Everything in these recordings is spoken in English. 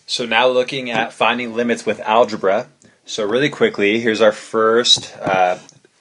So now looking at finding limits with algebra. So really quickly, here's our first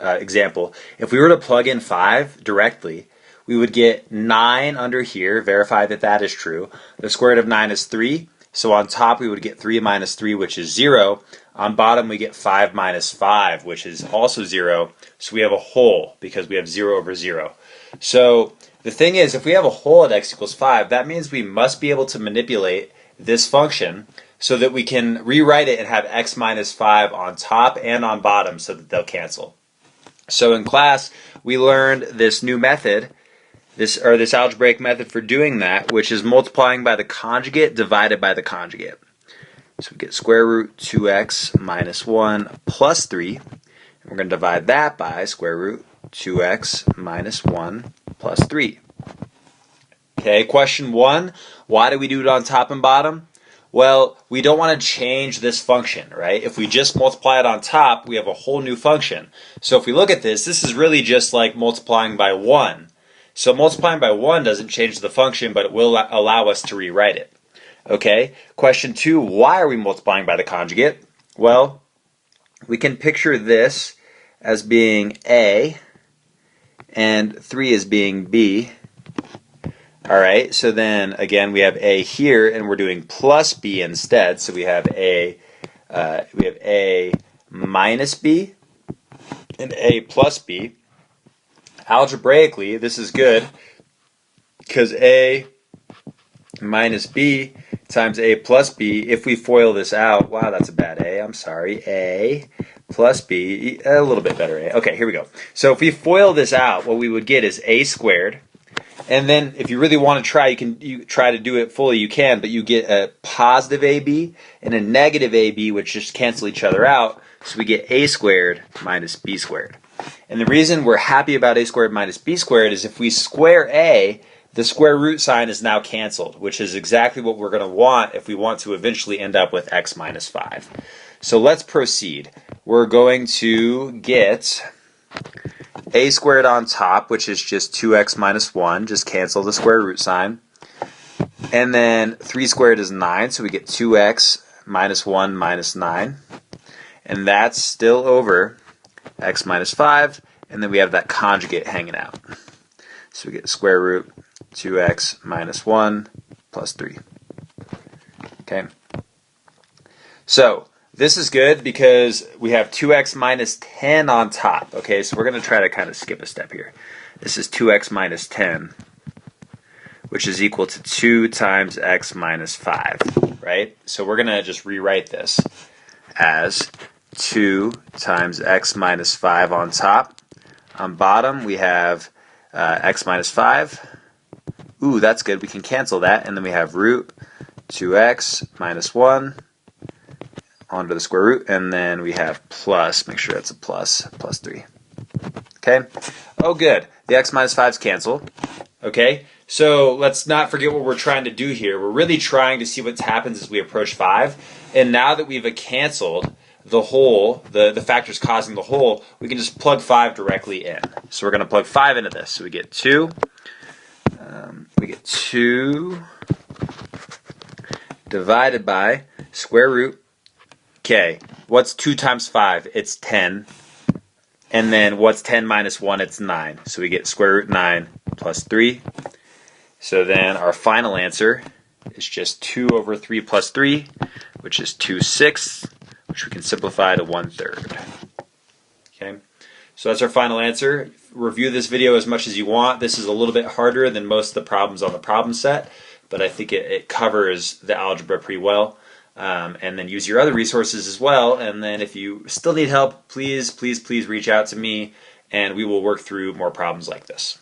example. If we were to plug in 5 directly, we would get 9 under here, verify that that is true. The square root of 9 is 3, so on top we would get 3 minus 3, which is 0. On bottom we get 5 minus 5, which is also 0. So we have a whole because we have 0 over 0. So the thing is, if we have a whole at x equals 5, that means we must be able to manipulate this function so that we can rewrite it and have x minus 5 on top and on bottom so that they'll cancel. So in class, we learned this new method, this algebraic method for doing that, which is multiplying by the conjugate divided by the conjugate. So we get square root 2x minus 1 plus 3. And we're going to divide that by square root 2x minus 1 plus 3. Okay, question 1, why do we do it on top and bottom? Well, we don't want to change this function, right? If we just multiply it on top, we have a whole new function. So if we look at this, this is really just like multiplying by 1. So multiplying by 1 doesn't change the function, but it will allow us to rewrite it. Okay, question 2, why are we multiplying by the conjugate? Well, we can picture this as being A and 3 as being B. Alright, so then again we have A here and we're doing plus B instead. So we have A minus B and A plus B. Algebraically, this is good because A minus B times A plus B, if we FOIL this out, wow, that's a bad A, I'm sorry, A plus B, a little bit better A. Okay, here we go. So if we FOIL this out, what we would get is A squared. And then if you really want to try, you try to do it fully, you can, but you get a positive AB and a negative AB, which just cancel each other out. So we get A squared minus B squared. And the reason we're happy about A squared minus B squared is if we square A, the square root sign is now canceled, which is exactly what we're going to want if we want to eventually end up with x minus 5. So let's proceed. We're going to get A squared on top, which is just 2x minus 1. Just cancel the square root sign. And then 3 squared is 9, so we get 2x minus 1 minus 9. And that's still over x minus 5. And then we have that conjugate hanging out. So we get square root 2x minus 1 plus 3. Okay. So this is good because we have 2x minus 10 on top. Okay, so we're going to try to kind of skip a step here. This is 2x minus 10, which is equal to 2 times x minus 5, right? So we're going to just rewrite this as 2 times x minus 5 on top. On bottom, we have x minus 5. Ooh, that's good. We can cancel that. And then we have root 2x minus 1 onto the square root. And then we have plus, make sure that's a plus 3. Okay? Oh, good. The x minus 5's cancel. Okay? So let's not forget what we're trying to do here. We're really trying to see what happens as we approach 5. And now that we've canceled the whole, the factors causing the whole, we can just plug 5 directly in. So we're going to plug 5 into this. So we get 2. We get 2 divided by square root. Okay, what's 2 times 5? It's 10. And then what's 10 minus 1? It's 9. So we get square root 9 plus 3. So then our final answer is just 2 over 3 plus 3, which is 2/6, which we can simplify to 1/3. Okay, so that's our final answer. Review this video as much as you want. This is a little bit harder than most of the problems on the problem set, but I think it covers the algebra pretty well. And then use your other resources as well. And then if you still need help, please reach out to me, and we will work through more problems like this.